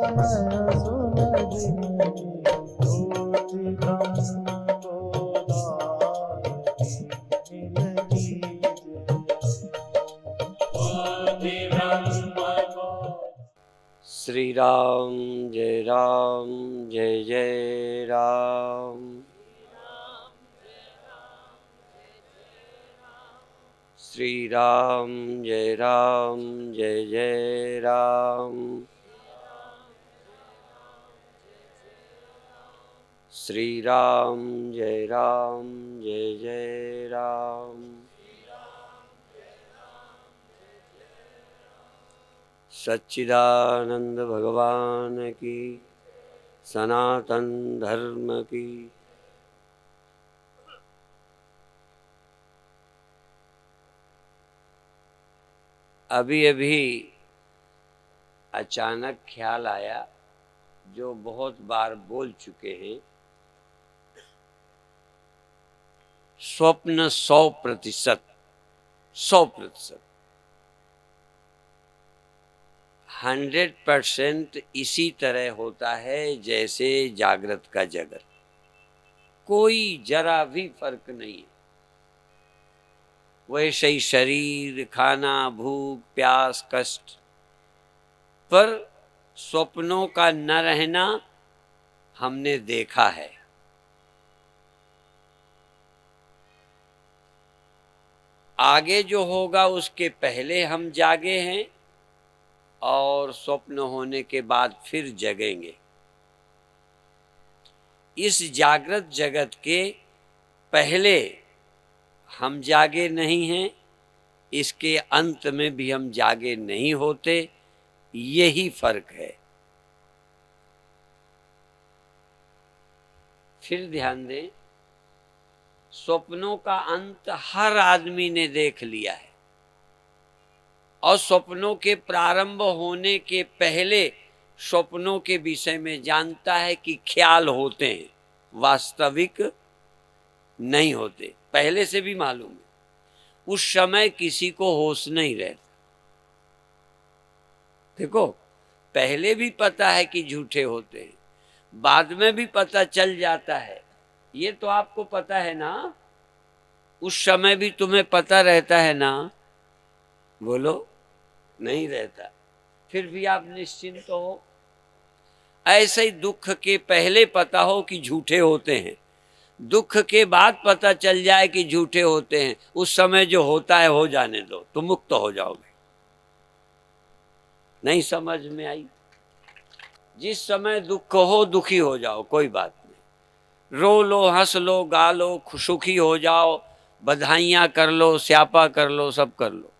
नयन सुलगी ज्योति ब्रह्म गोदावरी मिलगी श्री राम जय जय राम। श्री राम जय जय राम। श्री राम जय जय राम। सच्चिदानंद भगवान की, सनातन धर्म की। अभी अभी अचानक ख्याल आया, जो बहुत बार बोल चुके हैं, स्वप्न 100%, 100%, 100% इसी तरह होता है जैसे जागृत का जगत। कोई जरा भी फर्क नहीं है। वैसे ही शरीर, खाना, भूख, प्यास, कष्ट, पर स्वप्नों का न रहना हमने देखा है। आगे जो होगा उसके पहले हम जागे हैं और स्वप्न होने के बाद फिर जगेंगे। इस जागृत जगत के पहले हम जागे नहीं हैं, इसके अंत में भी हम जागे नहीं होते। यही फर्क है। फिर ध्यान दें, स्वप्नों का अंत हर आदमी ने देख लिया है और स्वप्नों के प्रारंभ होने के पहले स्वप्नों के विषय में जानता है कि ख्याल होते हैं, वास्तविक नहीं होते। पहले से भी मालूम है। उस समय किसी को होश नहीं रहता। देखो, पहले भी पता है कि झूठे होते हैं, बाद में भी पता चल जाता है। ये तो आपको पता है ना। उस समय भी तुम्हें पता रहता है ना? बोलो, नहीं रहता। फिर भी आप निश्चिंत हो। ऐसे ही दुख के पहले पता हो कि झूठे होते हैं, दुख के बाद पता चल जाए कि झूठे होते हैं, उस समय जो होता है हो जाने दो, तुम मुक्त हो जाओगे। नहीं समझ में आई? जिस समय दुख हो दुखी हो जाओ, कोई बात नहीं। रो लो, हंस लो, गा लो, सुखी हो जाओ, बधाइयां कर लो, स्यापा कर लो, सब कर लो।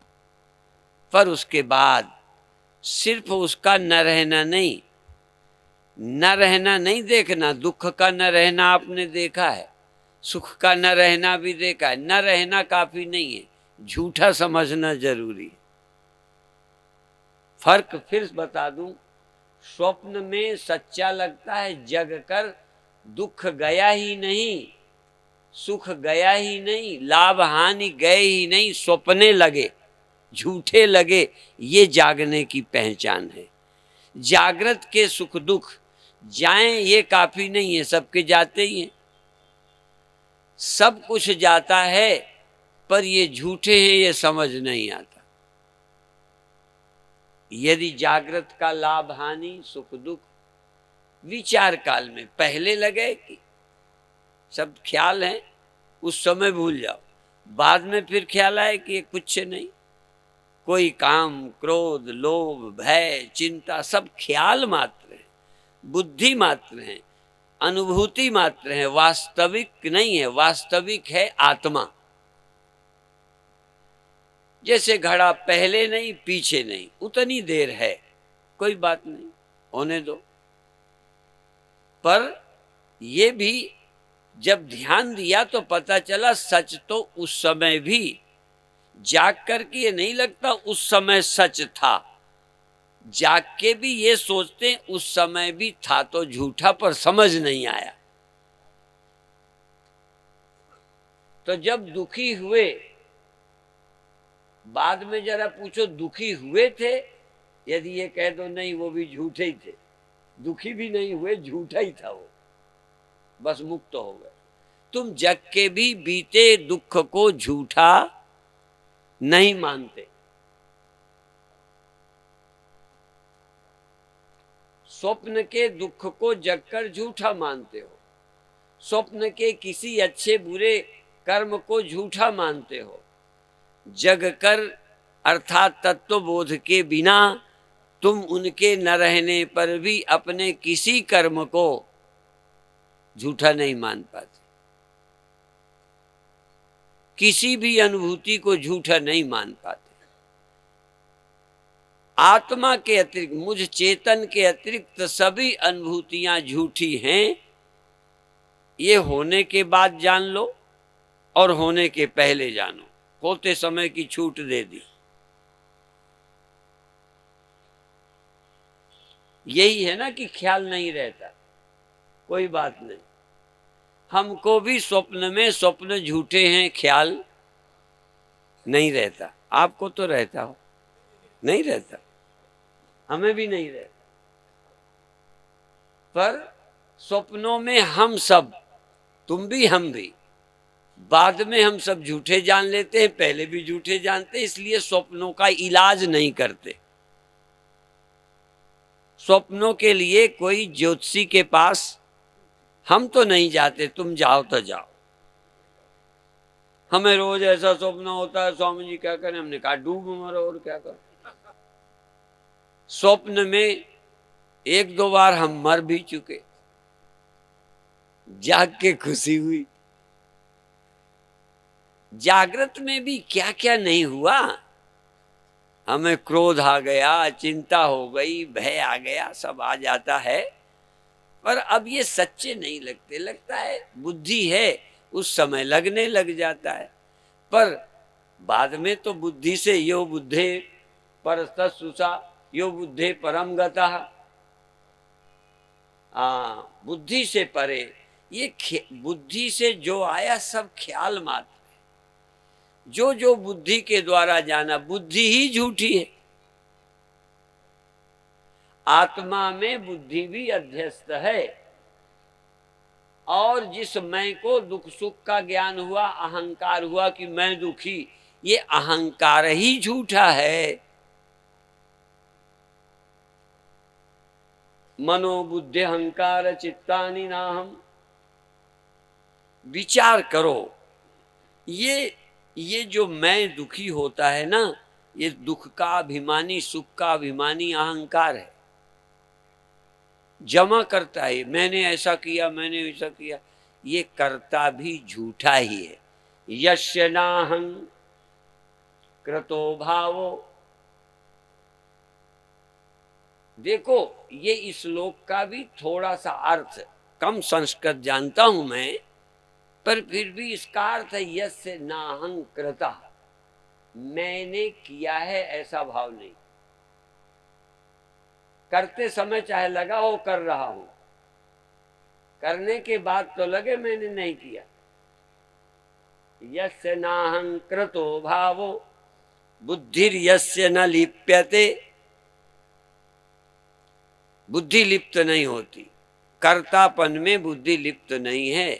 पर उसके बाद सिर्फ उसका न रहना नहीं, न रहना नहीं देखना। दुख का न रहना आपने देखा है, सुख का न रहना भी देखा है। न रहना काफी नहीं है, झूठा समझना जरूरी है। फर्क फिर बता दूं, स्वप्न में सच्चा लगता है, जग कर दुख गया ही नहीं, सुख गया ही नहीं, लाभ हानि गए ही नहीं, स्वप्ने लगे, झूठे लगे। ये जागने की पहचान है। जागृत के सुख दुख जाएं ये काफी नहीं है, सबके जाते ही हैं। सब कुछ जाता है, पर ये झूठे हैं ये समझ नहीं आता। यदि जागृत का लाभ हानि, सुख दुख विचार काल में पहले लगे कि सब ख्याल है, उस समय भूल जाओ। बाद में फिर ख्याल आए कि ये कुछ नहीं, कोई काम, क्रोध, लोभ, भय, चिंता सब ख्याल मात्र है, बुद्धि मात्र है, अनुभूति मात्र है, वास्तविक नहीं है। वास्तविक है आत्मा। जैसे घड़ा पहले नहीं पीछे नहीं, उतनी देर है, कोई बात नहीं, होने दो। पर ये भी जब ध्यान दिया तो पता चला सच तो उस समय भी, जाग करके ये नहीं लगता उस समय सच था। जाग के भी ये सोचते उस समय भी था तो झूठा, पर समझ नहीं आया। तो जब दुखी हुए, बाद में जरा पूछो दुखी हुए थे, यदि ये कह दो नहीं वो भी झूठे ही थे, दुखी भी नहीं हुए, झूठा ही था वो, बस मुक्त हो गए। तुम जग के भी बीते दुख को झूठा नहीं मानते। स्वप्न के दुख को जगकर झूठा मानते हो, स्वप्न के किसी अच्छे बुरे कर्म को झूठा मानते हो। जग कर अर्थात तत्व बोध के बिना तुम उनके न रहने पर भी अपने किसी कर्म को झूठा नहीं मान पाते, किसी भी अनुभूति को झूठा नहीं मान पाते। आत्मा के अतिरिक्त, मुझ चेतन के अतिरिक्त सभी अनुभूतियां झूठी हैं, ये होने के बाद जान लो और होने के पहले जानो। होते समय की छूट दे दी। यही है ना कि ख्याल नहीं रहता, कोई बात नहीं। हमको भी स्वप्न में स्वप्न झूठे हैं ख्याल नहीं रहता। आपको तो रहता हो, नहीं रहता, हमें भी नहीं रहता। पर स्वप्नों में हम सब, तुम भी हम भी, बाद में हम सब झूठे जान लेते हैं, पहले भी झूठे जानते हैं, इसलिए स्वप्नों का इलाज नहीं करते। स्वप्नों के लिए कोई ज्योतिषी के पास हम तो नहीं जाते, तुम जाओ तो जाओ। हमें रोज ऐसा स्वप्न होता है, स्वामी जी क्या करें? हमने कहा डूब मरो, और क्या करें। स्वप्न में एक दो बार हम मर भी चुके, जाग के खुशी हुई। जागृत में भी क्या क्या नहीं हुआ। हमें क्रोध आ गया, चिंता हो गई, भय आ गया, सब आ जाता है। पर अब ये सच्चे नहीं लगते, लगता है बुद्धि है, उस समय लगने लग जाता है। पर बाद में तो बुद्धि से यो बुद्धे परस्तुषा यो बुद्धे परम गतः, बुद्धि से परे। ये बुद्धि से जो आया सब ख्याल मात्र, जो जो बुद्धि के द्वारा जाना, बुद्धि ही झूठी है। आत्मा में बुद्धि भी अध्यस्त है, और जिस मैं को दुख सुख का ज्ञान हुआ, अहंकार हुआ कि मैं दुखी, ये अहंकार ही झूठा है। मनो बुद्धि अहंकार चित्तानि नाहम। विचार करो, ये जो मैं दुखी होता है ना, ये दुख का अभिमानी, सुख का अभिमानी अहंकार है। जमा करता है, मैंने ऐसा किया, मैंने ऐसा किया, ये करता भी झूठा ही है। यस्य नाहं कृतो भावो। देखो, ये इस श्लोक का भी थोड़ा सा अर्थ, कम संस्कृत जानता हूं मैं, पर फिर भी इसका अर्थ है यस्य नाहं कृता, मैंने किया है ऐसा भाव नहीं। करते समय चाहे लगा हो कर रहा हूं, करने के बाद तो लगे मैंने नहीं किया। यस्य नाहं कृतो भावो बुद्धिर यस्य न लिप्यते। बुद्धि लिप्त नहीं होती, कर्तापन में बुद्धि लिप्त नहीं है।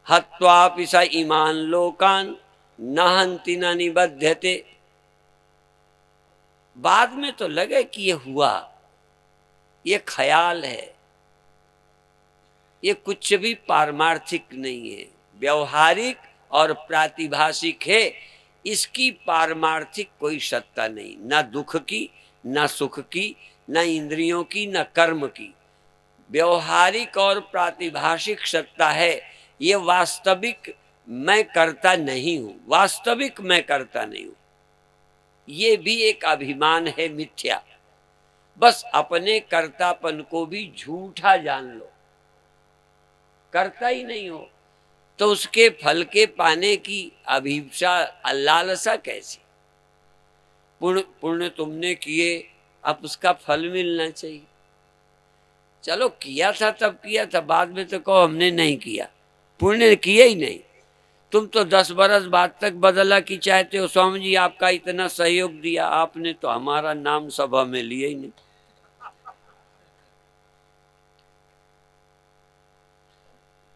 हत्वापि स इमान लोकान न हन्ति न निबध्यते। बाद में तो लगे कि ये हुआ, ये ख्याल है, ये कुछ भी पारमार्थिक नहीं है, व्यवहारिक और प्रातिभाषिक है। इसकी पारमार्थिक कोई सत्ता नहीं, न दुख की, न सुख की, न इंद्रियों की, न कर्म की। व्यवहारिक और प्रातिभाषिक सत्ता है। ये वास्तविक मैं करता नहीं हूं, वास्तविक मैं करता नहीं हूं। ये भी एक अभिमान है, मिथ्या। बस अपने कर्तापन को भी झूठा जान लो। करता ही नहीं हो तो उसके फल के पाने की अभिप्सा, लालसा कैसी? पुण्य तुमने किए, अब उसका फल मिलना चाहिए। चलो किया था तब किया था, बाद में तो कहो हमने नहीं किया, पुण्य किए ही नहीं। तुम तो 10 बरस बाद तक बदला की चाहते हो। स्वामी जी आपका इतना सहयोग दिया, आपने तो हमारा नाम सभा में लिया ही नहीं।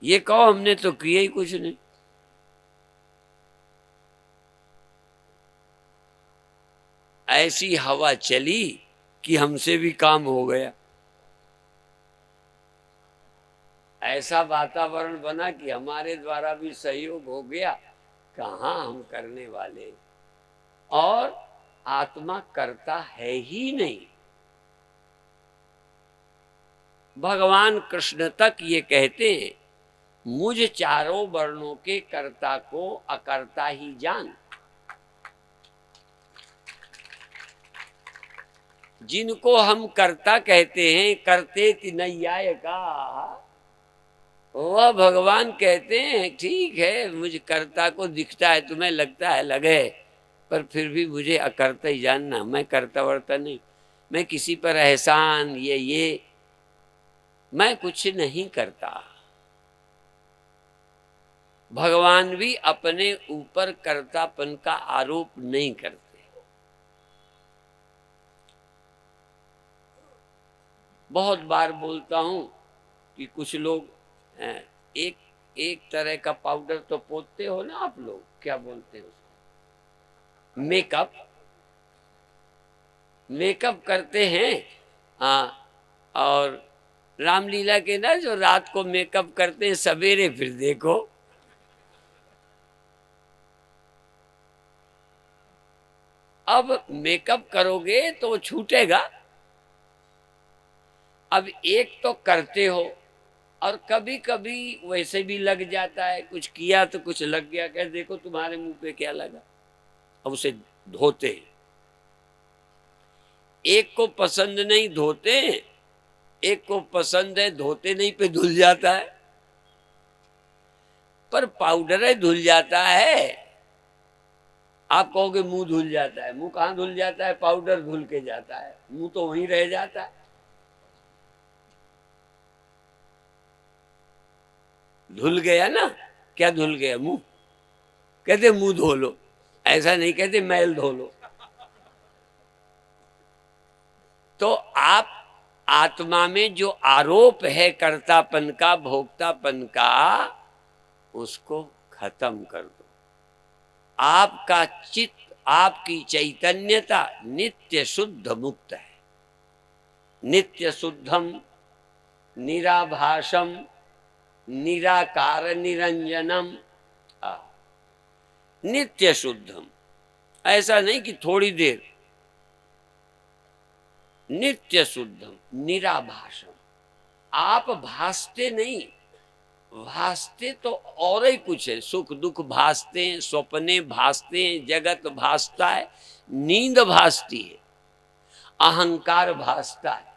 ये कहो हमने तो किया ही कुछ नहीं। ऐसी हवा चली कि हमसे भी काम हो गया। ऐसा वातावरण बना कि हमारे द्वारा भी सहयोग हो गया। कहाँ हम करने वाले, और आत्मा करता है ही नहीं। भगवान कृष्ण तक ये कहते हैं, मुझ चारों वर्णों के कर्ता को अकर्ता ही जान। जिनको हम कर्ता कहते हैं, करते तिनैयाय का, वह भगवान कहते हैं ठीक है, मुझे कर्ता को दिखता है, तुम्हें लगता है लगे, पर फिर भी मुझे अकर्ता ही जानना। मैं कर्ता वर्ता नहीं, मैं किसी पर एहसान ये मैं कुछ नहीं करता। भगवान भी अपने ऊपर कर्तापन का आरोप नहीं करते। बहुत बार बोलता हूं कि कुछ लोग एक एक तरह का पाउडर तो पोतते हो ना आप लोग, क्या बोलते हैं उसको, मेकअप करते हैं। हाँ, और रामलीला के ना जो रात को मेकअप करते हैं, सवेरे फिर देखो अब मेकअप करोगे तो छूटेगा। अब एक तो करते हो, और कभी कभी वैसे भी लग जाता है, कुछ किया तो कुछ लग गया, कह देखो तुम्हारे मुंह पे क्या लगा। अब उसे धोते हैं। एक को पसंद नहीं धोते, एक को पसंद है धोते नहीं, पे धुल जाता है। पर पाउडर है धुल जाता है। आप कहोगे मुंह धुल जाता है, मुंह कहाँ धुल जाता है, पाउडर धुल के जाता है, मुंह तो वहीं रह जाता है। धुल गया ना, क्या धुल गया, मुंह। कहते मुंह धो लो, ऐसा नहीं कहते मैल धो लो। तो आप आत्मा में जो आरोप है कर्तापन का, भोक्तापन का, उसको खत्म कर दो। आपका चित्त, आपकी चैतन्यता नित्य शुद्ध मुक्त है। नित्य शुद्धम निराभासम निराकार निरंजनम। नित्य शुद्धम, ऐसा नहीं कि थोड़ी देर। नित्य शुद्धम निराभासम, आप भासते नहीं, भासते तो और ही कुछ है। सुख दुख भासते हैं, सपने भासते हैं, जगत भासता है, नींद भासती है, अहंकार भासता है।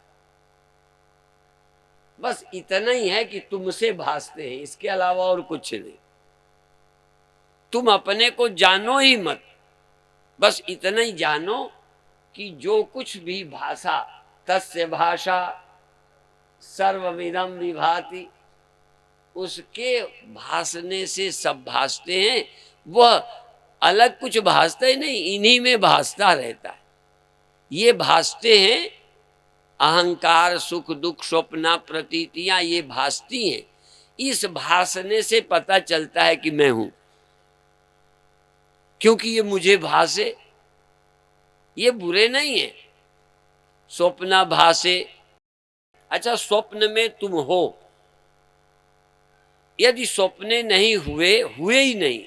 बस इतना ही है कि तुमसे भासते हैं, इसके अलावा और कुछ नहीं। तुम अपने को जानो ही मत, बस इतना ही जानो कि जो कुछ भी भाषा, तस्य भाषा सर्वविदम विभाति, उसके भासने से सब भासते हैं। वह अलग कुछ भासता ही नहीं, इन्हीं में भासता रहता है। ये भासते हैं, अहंकार सुख दुख स्वप्न प्रतीतियां ये भासती हैं। इस भासने से पता चलता है कि मैं हूं, क्योंकि ये मुझे भासे। ये बुरे नहीं है। स्वप्न भासे, अच्छा स्वप्न में तुम हो, यदि स्वप्ने नहीं हुए, हुए ही नहीं,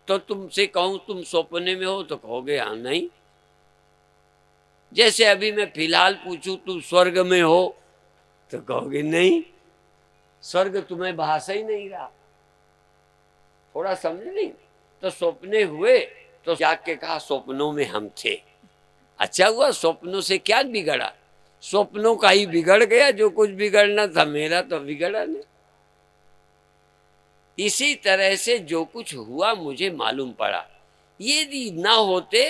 तो तुमसे कहूं तुम स्वप्ने में हो तो कहोगे हाँ नहीं। जैसे अभी मैं फिलहाल पूछूं तुम स्वर्ग में हो तो कहोगे नहीं, स्वर्ग तुम्हें भाषा ही नहीं रहा। थोड़ा समझ नहीं। तो स्वप्ने हुए तो जाग के कहा स्वप्नों में हम थे। अच्छा हुआ, स्वप्नों से क्या बिगड़ा, स्वप्नों का ही बिगड़ गया। जो कुछ बिगड़ना था मेरा तो बिगड़ा नहीं। इसी तरह से जो कुछ हुआ मुझे मालूम पड़ा। यदि ना होते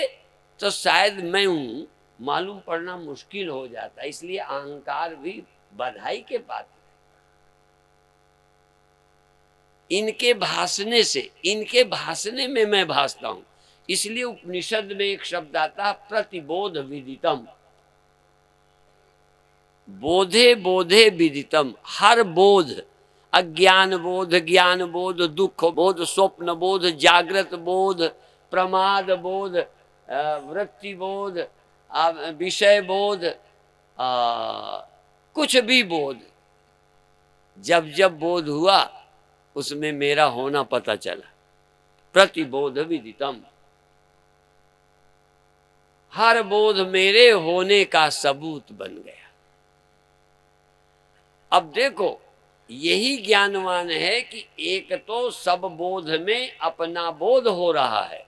तो शायद मैं हूं मालूम पड़ना मुश्किल हो जाता। इसलिए अहंकार भी बधाई के पात्र। इनके भासने से, इनके भासने में मैं भासता हूं। इसलिए उपनिषद में एक शब्द आता है प्रतिबोध विदितम। बोधे बोधे विदितम, हर बोध अज्ञान बोध, ज्ञान बोध, दुख बोध, स्वप्न बोध, जागृत बोध, प्रमाद बोध, वृत्ति बोध, विषय बोध, कुछ भी बोध, जब जब बोध हुआ उसमें मेरा होना पता चला। प्रतिबोध विदितम, हर बोध मेरे होने का सबूत बन गया। अब देखो, यही ज्ञानवान है कि एक तो सब बोध में अपना बोध हो रहा है।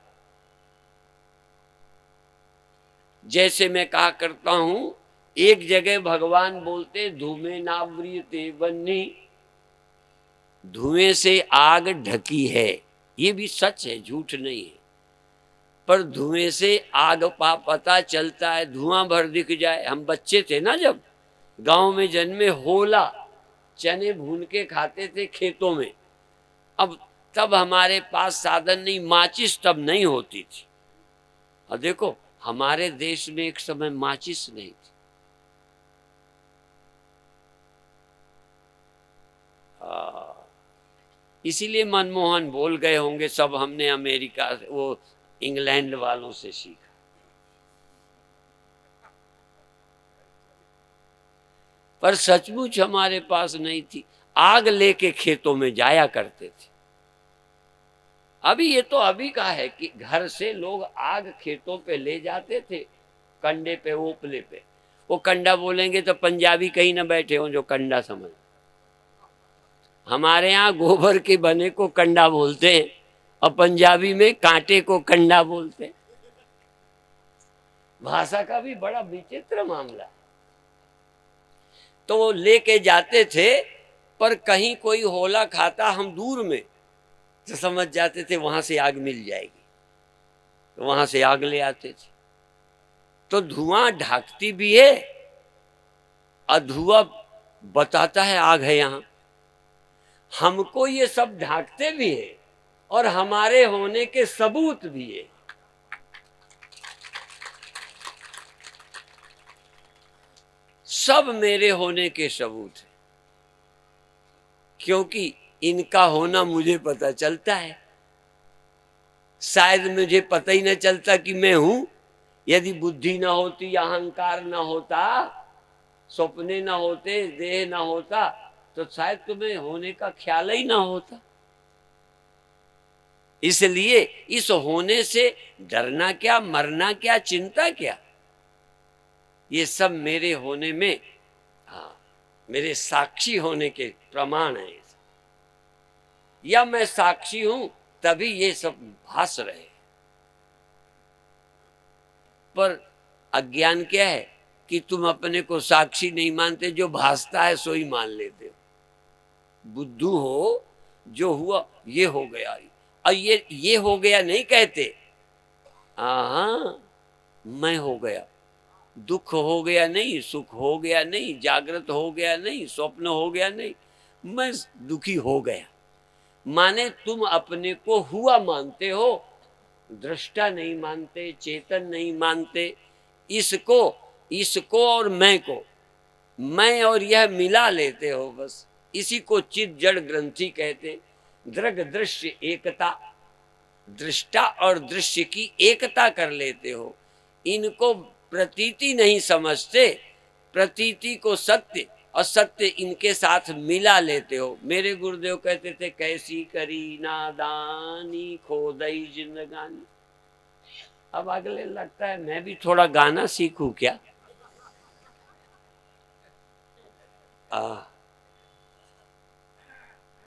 जैसे मैं कहा करता हूं, एक जगह भगवान बोलते धूमे नावृते वह्नि, धुएं से आग ढकी है। ये भी सच है, झूठ नहीं है। पर धुएं से आग पता चलता है, धुआं भर दिख जाए। हम बच्चे थे ना, जब गांव में जन्मे, होला चने भून के खाते थे खेतों में। अब तब हमारे पास साधन नहीं, माचिस तब नहीं होती थी। और देखो, हमारे देश में एक समय माचिस नहीं थी। इसीलिए मनमोहन बोल गए होंगे सब हमने अमेरिका, वो इंग्लैंड वालों से सीखा। पर सचमुच हमारे पास नहीं थी। आग लेके खेतों में जाया करते थे। अभी ये तो अभी का है कि घर से लोग आग खेतों पे ले जाते थे, कंडे पे, ओपले पे। वो कंडा बोलेंगे तो पंजाबी कहीं ना बैठे हो जो कंडा समझ। हमारे यहाँ गोबर के बने को कंडा बोलते हैं और पंजाबी में कांटे को कंडा बोलते हैं। भाषा का भी बड़ा विचित्र मामला। तो वो लेके जाते थे, पर कहीं कोई होला खाता हम दूर में, तो समझ जाते थे वहां से आग मिल जाएगी, तो वहां से आग ले आते थे। तो धुआं ढाकती भी है और धुआं बताता है आग है यहां। हमको ये सब ढाकते भी है और हमारे होने के सबूत भी है। सब मेरे होने के सबूत है, क्योंकि इनका होना मुझे पता चलता है। शायद मुझे पता ही न चलता कि मैं हूं। यदि बुद्धि ना होती, अहंकार ना होता, सपने ना होते, देह ना होता, तो शायद तुम्हें होने का ख्याल ही ना होता। इसलिए इस होने से डरना क्या, मरना क्या, चिंता क्या, ये सब मेरे होने में, मेरे साक्षी होने के प्रमाण है। या मैं साक्षी हूं तभी ये सब भास रहे। पर अज्ञान क्या है कि तुम अपने को साक्षी नहीं मानते, जो भासता है सो ही मान लेते हो। बुद्धू हो, जो हुआ ये हो गया, और ये हो गया नहीं कहते। हाँ, मैं हो गया, दुख हो गया नहीं, सुख हो गया नहीं, जागृत हो गया नहीं, स्वप्न हो गया नहीं, मैं दुखी हो गया। माने तुम अपने को हुआ मानते हो, दृष्टा नहीं मानते, चेतन नहीं मानते। इसको और मैं को, मैं और यह मिला लेते हो बस। इसी को चित जड़ ग्रंथि कहते। दृग दृश्य एकता, दृष्टा और दृश्य की एकता कर लेते हो। इनको प्रतीति नहीं समझते, प्रतीति को सत्य और सत्य इनके साथ मिला लेते हो। मेरे गुरुदेव कहते थे, कैसी करी नादानी खोदई जिंदगानी। अब अगले लगता है मैं भी थोड़ा गाना सीखूं क्या।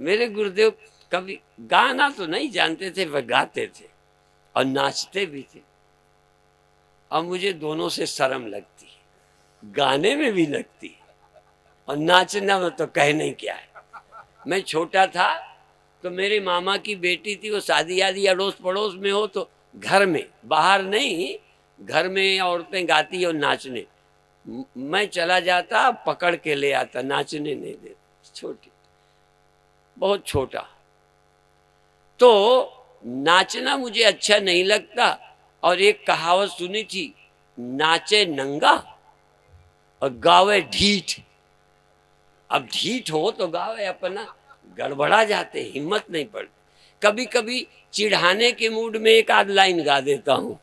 मेरे गुरुदेव कभी गाना तो नहीं जानते थे, वह गाते थे और नाचते भी थे। अब मुझे दोनों से शर्म लगती है, गाने में भी लगती है और नाचना में तो कहने क्या है। मैं छोटा था तो मेरे मामा की बेटी थी, वो शादी आदि अड़ोस पड़ोस में हो तो घर में, बाहर नहीं, घर में औरतें गाती और नाचने, मैं चला जाता, पकड़ के ले आता, नाचने नहीं देता। छोटी, बहुत छोटा, तो नाचना मुझे अच्छा नहीं लगता। और एक कहावत सुनी थी, नाचे नंगा और गावे ढीठ। अब ढीठ हो तो गावे अपना, गड़बड़ा जाते, हिम्मत नहीं पड़ती। कभी कभी चिढ़ाने के मूड में एक आध लाइन गा देता हूं,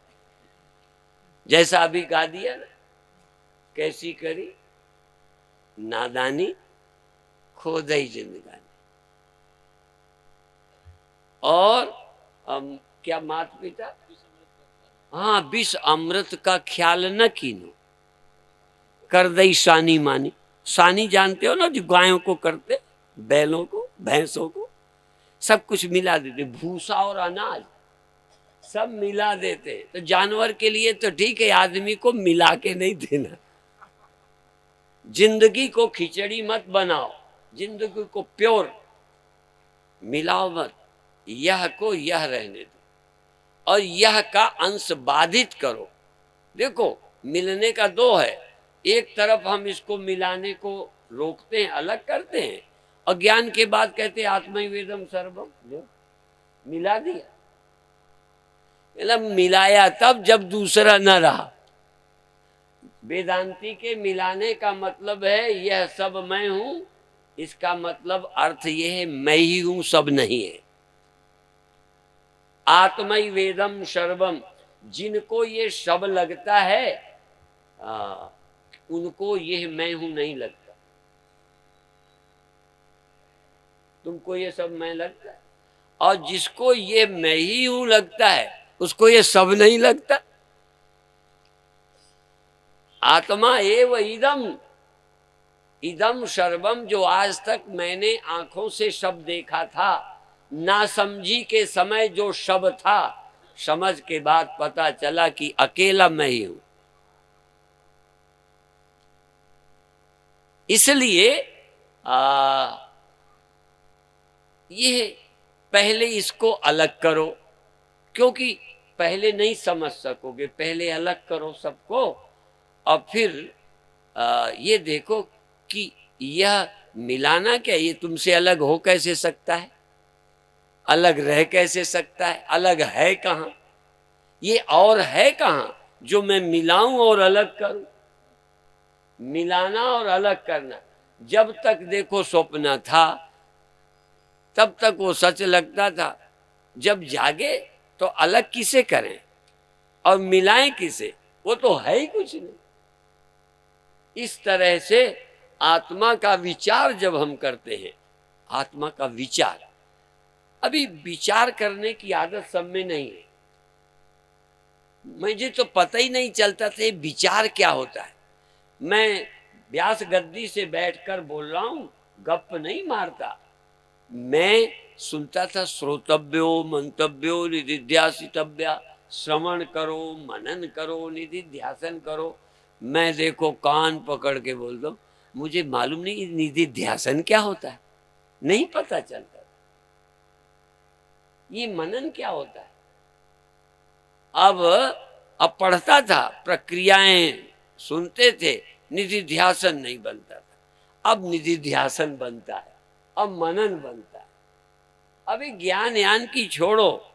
जैसा अभी गा दिया ना, कैसी करी नादानी खो दई जिंदगानी। और क्या माता पिता, हाँ, विष अमृत का ख्याल न कीनो, कर दई सानी मानी। सानी जानते हो ना, जो गायों को करते, बैलों को, भैंसों को, सब कुछ मिला देते, भूसा और अनाज सब मिला देते। तो जानवर के लिए तो ठीक है, आदमी को मिला के नहीं देना। जिंदगी को खिचड़ी मत बनाओ, जिंदगी को प्योर मिलाओ मत, यह को यह रहने दो और यह का अंश बाधित करो। देखो, मिलने का दो है, एक तरफ हम इसको मिलाने को रोकते हैं, अलग करते हैं, और ज्ञान के बाद कहते हैं आत्मा ही वेदम सर्वम, जो मिला दिया। मतलब मिलाया तब जब दूसरा न रहा। वेदांती के मिलाने का मतलब है यह सब मैं हूं, इसका मतलब अर्थ यह है मैं ही हूं, सब नहीं है। आत्मई वेदम सर्वम, जिनको ये सब लगता है उनको यह मैं हूं नहीं लगता। तुमको ये सब मैं लगता है, और जिसको ये मैं ही हूं लगता है उसको ये सब नहीं लगता। आत्मा एव इदम, इदम सर्वम, जो आज तक मैंने आंखों से सब देखा था, ना समझी के समय जो सब था, समझ के बाद पता चला कि अकेला मैं ही हूं। इसलिए ये पहले इसको अलग करो, क्योंकि पहले नहीं समझ सकोगे, पहले अलग करो सबको, और फिर ये देखो कि यह मिलाना क्या, ये तुमसे अलग हो कैसे सकता है, अलग रह कैसे सकता है, अलग है कहाँ, ये और है कहाँ जो मैं मिलाऊं और अलग करूं। मिलाना और अलग करना, जब तक देखो स्वप्न था तब तक वो सच लगता था, जब जागे तो अलग किसे करें और मिलाएं किसे, वो तो है ही कुछ नहीं। इस तरह से आत्मा का विचार जब हम करते हैं, आत्मा का विचार, अभी विचार करने की आदत सब में नहीं है। मुझे तो पता ही नहीं चलता था विचार क्या होता है। मैं व्यास गद्दी से बैठकर बोल रहा हूं, गप नहीं मारता, मैं सुनता था श्रोतव्यो मंतव्यो निधिध्यासितव्या, श्रवण करो, मनन करो, निधिध्यासन करो। मैं देखो कान पकड़ के बोल दो, मुझे मालूम नहीं निधिध्यासन क्या होता है, नहीं पता चलता, ये मनन क्या होता है। अब पढ़ता था, प्रक्रियाएं सुनते थे, निधिध्यासन नहीं बनता था। अब निधिध्यासन बनता है, अब मनन बनता है। अभी ज्ञान यान की छोड़ो,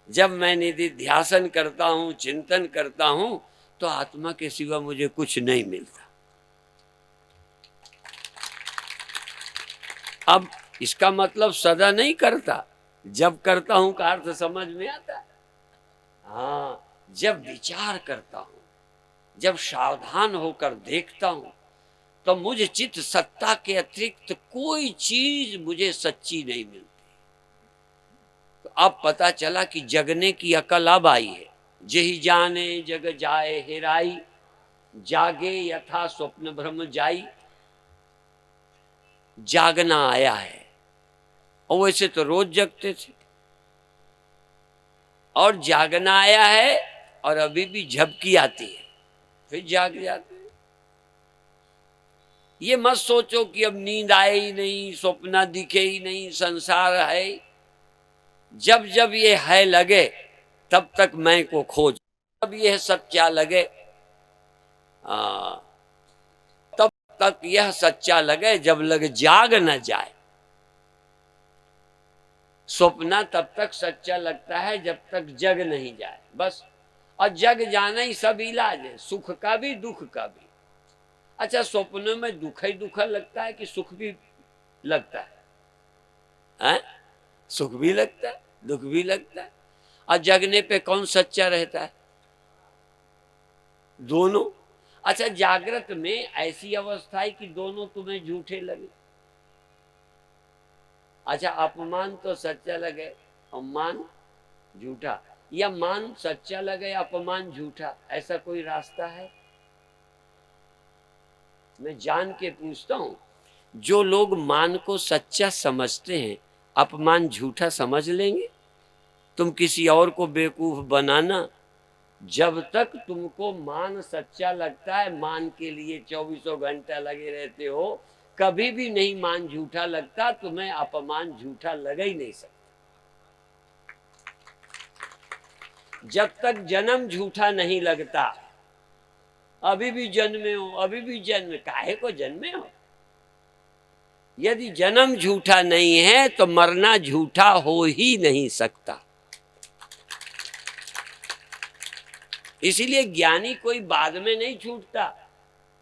जब मैं निधिध्यासन करता हूं, चिंतन करता हूं, तो आत्मा के सिवा मुझे कुछ नहीं मिलता। अब इसका मतलब सदा नहीं करता, जब करता हूं का अर्थ समझ में आता है। हाँ, जब विचार करता हूं, जब सावधान होकर देखता हूं, तो मुझे चित्त सत्ता के अतिरिक्त कोई चीज मुझे सच्ची नहीं मिलती। तो अब पता चला कि जगने की अकल अब आई है। जही जाने जग जाए हेराई, जागे यथा स्वप्न भ्रम जाई। जागना आया है, और वैसे तो रोज जगते थे, और जागना आया है, और अभी भी झपकी आती है, फिर जाग जाते हैं। ये मत सोचो कि अब नींद आए ही नहीं, स्वप्न दिखे ही नहीं, संसार है। जब जब ये है लगे तब तक मैं को खोज, तब यह सच्चा लगे, तब तक यह सच्चा लगे जब लग जाग न जाए। स्वप्न तब तक सच्चा लगता है जब तक जग नहीं जाए, बस। और जग जाना ही सब इलाज है, सुख का भी दुख का भी। अच्छा, स्वप्न में दुख ही दुख लगता है कि सुख भी लगता है? है? सुख भी लगता है, दुख भी लगता है। और जगने पे कौन सच्चा रहता है? दोनों। अच्छा, जागृत में ऐसी अवस्था है कि दोनों तुम्हें झूठे लगे। अच्छा, अपमान तो सच्चा लगे और मान झूठा, या मान सच्चा लगे अपमान झूठा, ऐसा कोई रास्ता है? मैं जान के पूछता हूं, जो लोग मान को सच्चा समझते हैं अपमान झूठा समझ लेंगे? तुम किसी और को बेवकूफ बनाना, जब तक तुमको मान सच्चा लगता है, मान के लिए 24 घंटा लगे रहते हो, कभी भी नहीं मान झूठा लगता, तुम्हें अपमान झूठा लग ही नहीं सकता। जब तक जन्म झूठा नहीं लगता, अभी भी जन्मे हो, अभी भी जन्म, काहे को जन्मे हो? यदि जन्म झूठा नहीं है तो मरना झूठा हो ही नहीं सकता। इसीलिए ज्ञानी कोई बाद में नहीं छूटता,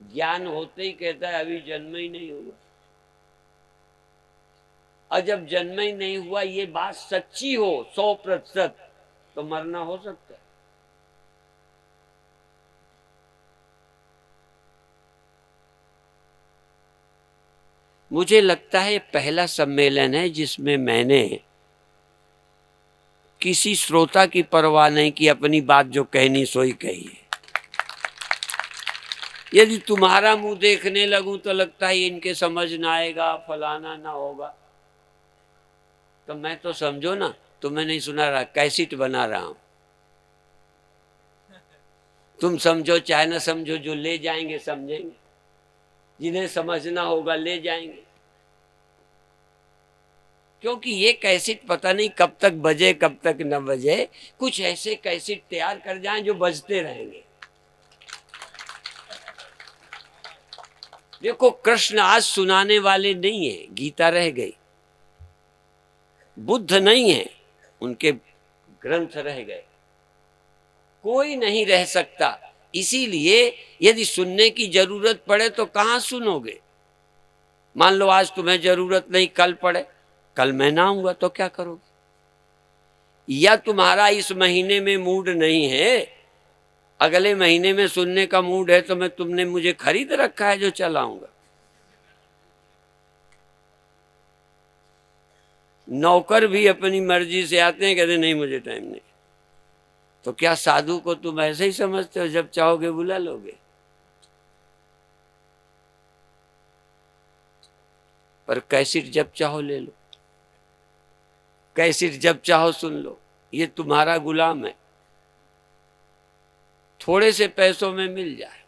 ज्ञान होते ही कहता है अभी जन्म ही नहीं हुआ। और जब जन्म ही नहीं हुआ ये बात सच्ची हो 100%, तो मरना हो सकता है। मुझे लगता है पहला सम्मेलन है जिसमें मैंने किसी श्रोता की परवाह नहीं की, अपनी बात जो कहनी सोई कही है। यदि तुम्हारा मुंह देखने लगूं तो लगता है इनके समझ ना आएगा, फलाना ना होगा, तो मैं तो समझो ना, तुम्हें नहीं सुना रहा, कैसेट बना रहा हूं। तुम समझो चाहे ना समझो, जो ले जाएंगे समझेंगे, जिन्हें समझना होगा ले जाएंगे। क्योंकि ये कैसेट पता नहीं कब तक बजे कब तक न बजे, कुछ ऐसे कैसेट तैयार कर जाएं जो बजते रहेंगे। देखो, कृष्ण आज सुनाने वाले नहीं है, गीता रह गई। बुद्ध नहीं है, उनके ग्रंथ रह गए। कोई नहीं रह सकता। इसीलिए यदि सुनने की जरूरत पड़े तो कहां सुनोगे? मान लो आज तुम्हें जरूरत नहीं, कल पड़े, कल मैं ना आऊंगा तो क्या करोगे? या तुम्हारा इस महीने में मूड नहीं है, अगले महीने में सुनने का मूड है, तो मैं तुमने मुझे खरीद रखा है जो चलाऊंगा। नौकर भी अपनी मर्जी से आते हैं, कहते नहीं मुझे टाइम नहीं। तो क्या साधु को तुम ऐसे ही समझते हो, जब चाहोगे बुला लोगे? पर कैसेट जब चाहो ले लो, कैसेट जब चाहो सुन लो, ये तुम्हारा गुलाम है। थोड़े से पैसों में मिल जाए,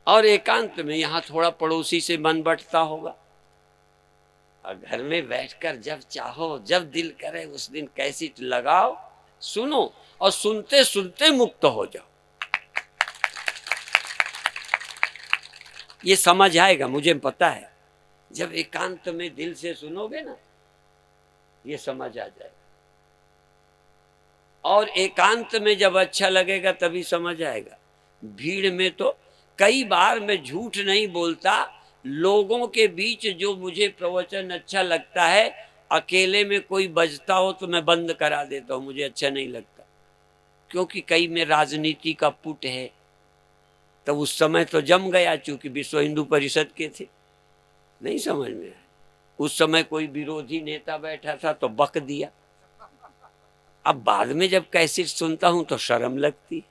और एकांत में यहां थोड़ा पड़ोसी से मन बंटता होगा, और घर में बैठकर जब चाहो, जब दिल करे उस दिन कैसेट लगाओ, सुनो, और सुनते सुनते मुक्त हो जाओ। ये समझ आएगा, मुझे पता है। जब एकांत में दिल से सुनोगे ना, ये समझ आ जाएगा। और एकांत में जब अच्छा लगेगा तभी समझ आएगा। भीड़ में तो कई बार मैं झूठ नहीं बोलता, लोगों के बीच जो मुझे प्रवचन अच्छा लगता है, अकेले में कोई बजता हो तो मैं बंद करा देता हूं, मुझे अच्छा नहीं लगता। क्योंकि कई में राजनीति का पुट है, तो उस समय तो जम गया, चूंकि विश्व हिंदू परिषद के थे, नहीं समझ में आया। उस समय कोई विरोधी नेता बैठा था तो बक दिया। अब बाद में जब कैसेट सुनता हूं तो शर्म लगती।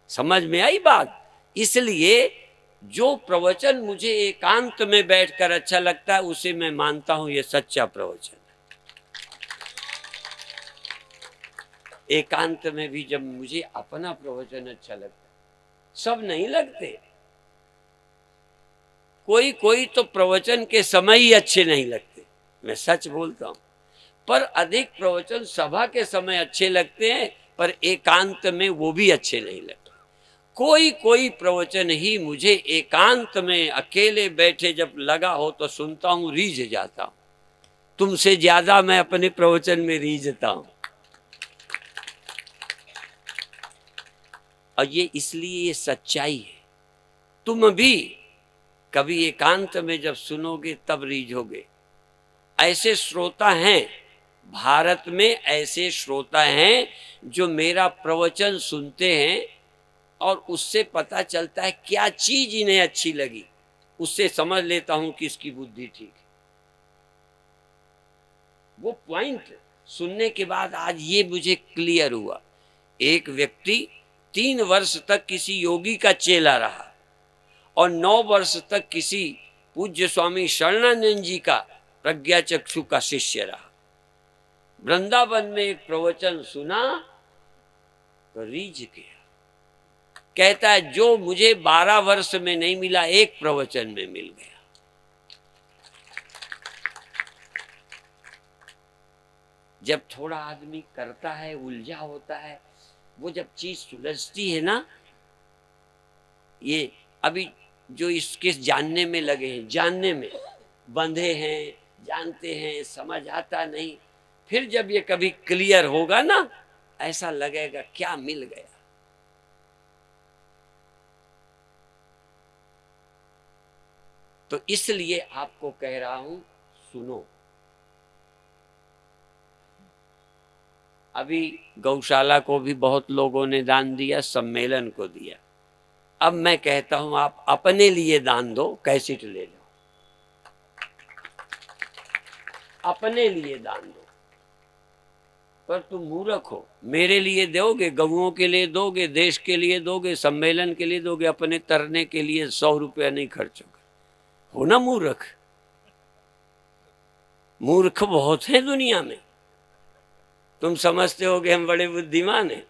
समझ में आई बात? इसलिए जो प्रवचन मुझे एकांत में बैठकर अच्छा लगता है, उसे मैं मानता हूं ये सच्चा प्रवचन है। एकांत में भी जब मुझे अपना प्रवचन अच्छा लगता है, सब नहीं लगते, कोई कोई तो प्रवचन के समय ही अच्छे नहीं लगते, मैं सच बोलता हूं। पर अधिक प्रवचन सभा के समय अच्छे लगते हैं, पर एकांत में वो भी अच्छे नहीं लगते। कोई कोई प्रवचन ही मुझे एकांत में अकेले बैठे जब लगा हो तो सुनता हूं, रीझ जाता हूं। तुमसे ज्यादा मैं अपने प्रवचन में रीझता हूं। और ये इसलिए ये सच्चाई है। तुम भी कभी एकांत में जब सुनोगे तब रीझोगे, ऐसे श्रोता हैं, भारत में ऐसे श्रोता हैं जो मेरा प्रवचन सुनते हैं और उससे पता चलता है क्या चीज इन्हें अच्छी लगी, उससे समझ लेता हूं कि इसकी बुद्धि ठीक है। वो पॉइंट सुनने के बाद आज ये मुझे क्लियर हुआ। एक व्यक्ति 3 वर्ष तक किसी योगी का चेला रहा और 9 वर्ष तक किसी पूज्य स्वामी शरणानंद जी का प्रज्ञा चक्षु का शिष्य रहा। वृंदावन में एक प्रवचन सुना तो रीझ गया। कहता है जो मुझे 12 वर्ष में नहीं मिला, एक प्रवचन में मिल गया। जब थोड़ा आदमी करता है, उलझा होता है, वो जब चीज सुलझती है ना, ये अभी जो इसके जानने में लगे हैं, जानने में बंधे हैं, जानते हैं, समझ आता नहीं, फिर जब ये कभी क्लियर होगा ना, ऐसा लगेगा क्या मिल गया। तो इसलिए आपको कह रहा हूं, सुनो। अभी गौशाला को भी बहुत लोगों ने दान दिया, सम्मेलन को दिया। अब मैं कहता हूं आप अपने लिए दान दो, कैसेट ले लो, अपने लिए दान दो। पर तुम मूर्ख हो, मेरे लिए दोगे, गऊओं के लिए दोगे, देश के लिए दोगे, सम्मेलन के लिए दोगे, अपने तरने के लिए 100 रुपया नहीं खर्च होगा। हो ना मूर्ख? मूर्ख बहुत है दुनिया में। तुम समझते हो कि हम बड़े बुद्धिमान हैं।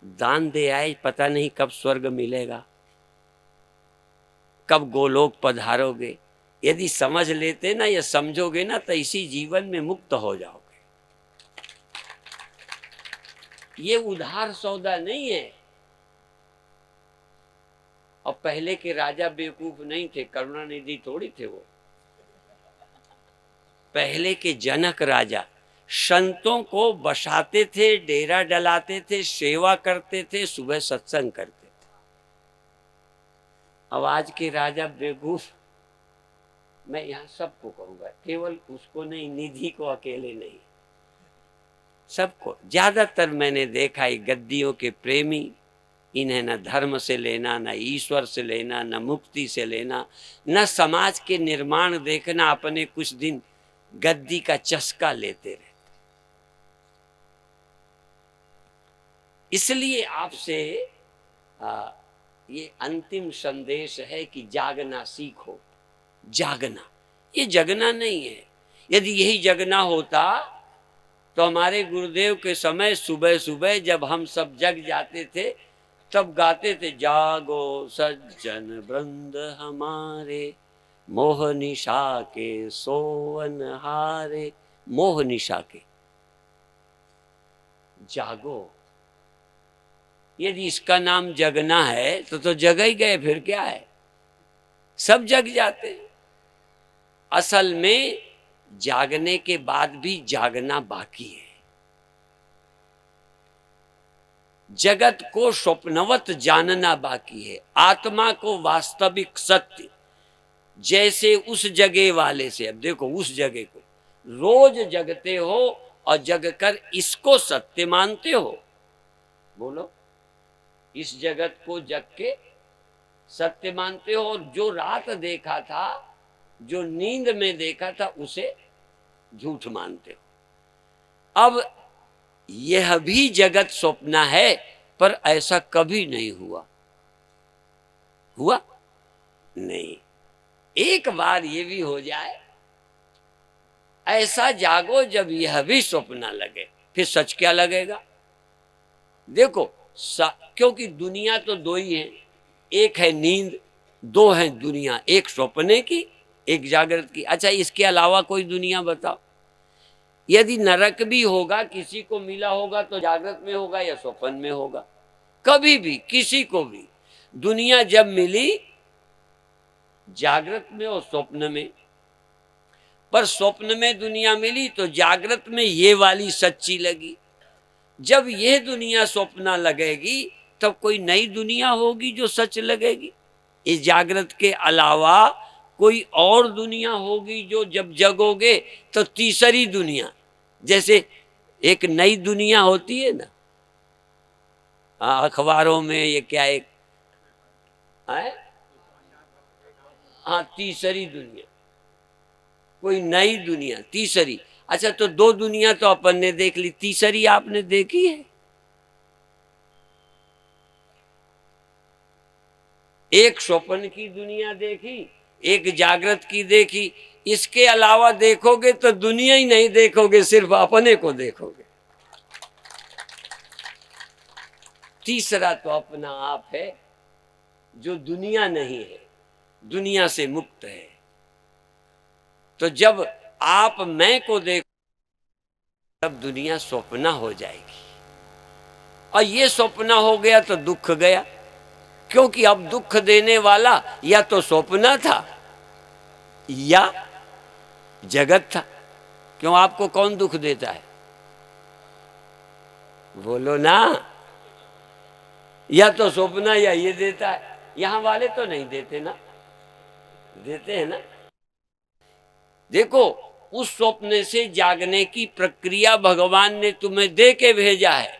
दान दे आए, पता नहीं कब स्वर्ग मिलेगा, कब गोलोक पधारोगे। यदि समझ लेते ना या समझोगे ना, तो इसी जीवन में मुक्त हो जाओगे। ये उधार सौदा नहीं है। और पहले के राजा बेवकूफ नहीं थे, करुणानिधि थोड़ी थे वो। पहले के जनक राजा संतों को बसाते थे, डेरा डलाते थे, सेवा करते थे, सुबह सत्संग करते थे। अब आज के राजा बेवकूफ, मैं यहां सबको कहूंगा, केवल उसको नहीं, निधि को अकेले नहीं, सबको। ज्यादातर मैंने देखा है गद्दियों के प्रेमी, इन्हें न धर्म से लेना, न ईश्वर से लेना, न मुक्ति से लेना, न समाज के निर्माण देखना, अपने कुछ दिन गद्दी का चस्का लेते रहे। इसलिए आपसे ये अंतिम संदेश है कि जागना सीखो। जागना, ये जगना नहीं है। यदि यही जगना होता तो हमारे गुरुदेव के समय सुबह सुबह जब हम सब जग जाते थे, तब गाते थे, जागो सज्जन वृंद हमारे, मोह निशा के सोवन हारे। मोह निशा के, जागो। यदि इसका नाम जगना है तो जग ही गए, फिर क्या है, सब जग जाते हैं। असल में जागने के बाद भी जागना बाकी है। जगत को स्वप्नवत जानना बाकी है, आत्मा को वास्तविक सत्य। जैसे उस जगह वाले से, अब देखो, उस जगह को रोज जगते हो और जगकर इसको सत्य मानते हो। बोलो, इस जगत को जग के सत्य मानते हो, और जो रात देखा था, जो नींद में देखा था, उसे झूठ मानते हो। अब यह भी जगत स्वप्न है, पर ऐसा कभी नहीं हुआ। हुआ नहीं। एक बार ये भी हो जाए, ऐसा जागो जब यह भी स्वप्न लगे, फिर सच क्या लगेगा। देखो, क्योंकि दुनिया तो दो ही है, एक है नींद, दो है दुनिया, एक स्वप्ने की, एक जागृत की। अच्छा, इसके अलावा कोई दुनिया बताओ। यदि नरक भी होगा, किसी को मिला होगा तो जागृत में होगा या स्वप्न में होगा। कभी भी किसी को भी दुनिया जब मिली, जागृत में और स्वप्न में। पर स्वप्न में दुनिया मिली तो जागृत में ये वाली सच्ची लगी। जब यह दुनिया स्वप्न लगेगी, तब कोई नई दुनिया होगी जो सच लगेगी। इस जागृत के अलावा कोई और दुनिया होगी जो जब जगोगे तो तीसरी दुनिया, जैसे एक नई दुनिया होती है ना, अखबारों में ये क्या एक है, हाँ तीसरी दुनिया, कोई नई दुनिया तीसरी। अच्छा तो दो दुनिया तो अपन ने देख ली, तीसरी आपने देखी है? एक स्वप्न की दुनिया देखी, एक जागृत की देखी, इसके अलावा देखोगे तो दुनिया ही नहीं देखोगे, सिर्फ अपने को देखोगे। तीसरा तो अपना आप है जो दुनिया नहीं है, दुनिया से मुक्त है। तो जब आप मैं को देखो तब दुनिया स्वप्न हो जाएगी, और ये स्वप्न हो गया तो दुख गया, क्योंकि अब दुख देने वाला या तो स्वप्न था या जगत था। क्यों, आपको कौन दुख देता है? बोलो ना। या तो स्वप्न या ये देता है, यहां वाले तो नहीं देते ना, देते हैं ना। देखो उस स्वप्न से जागने की प्रक्रिया भगवान ने तुम्हें दे के भेजा है,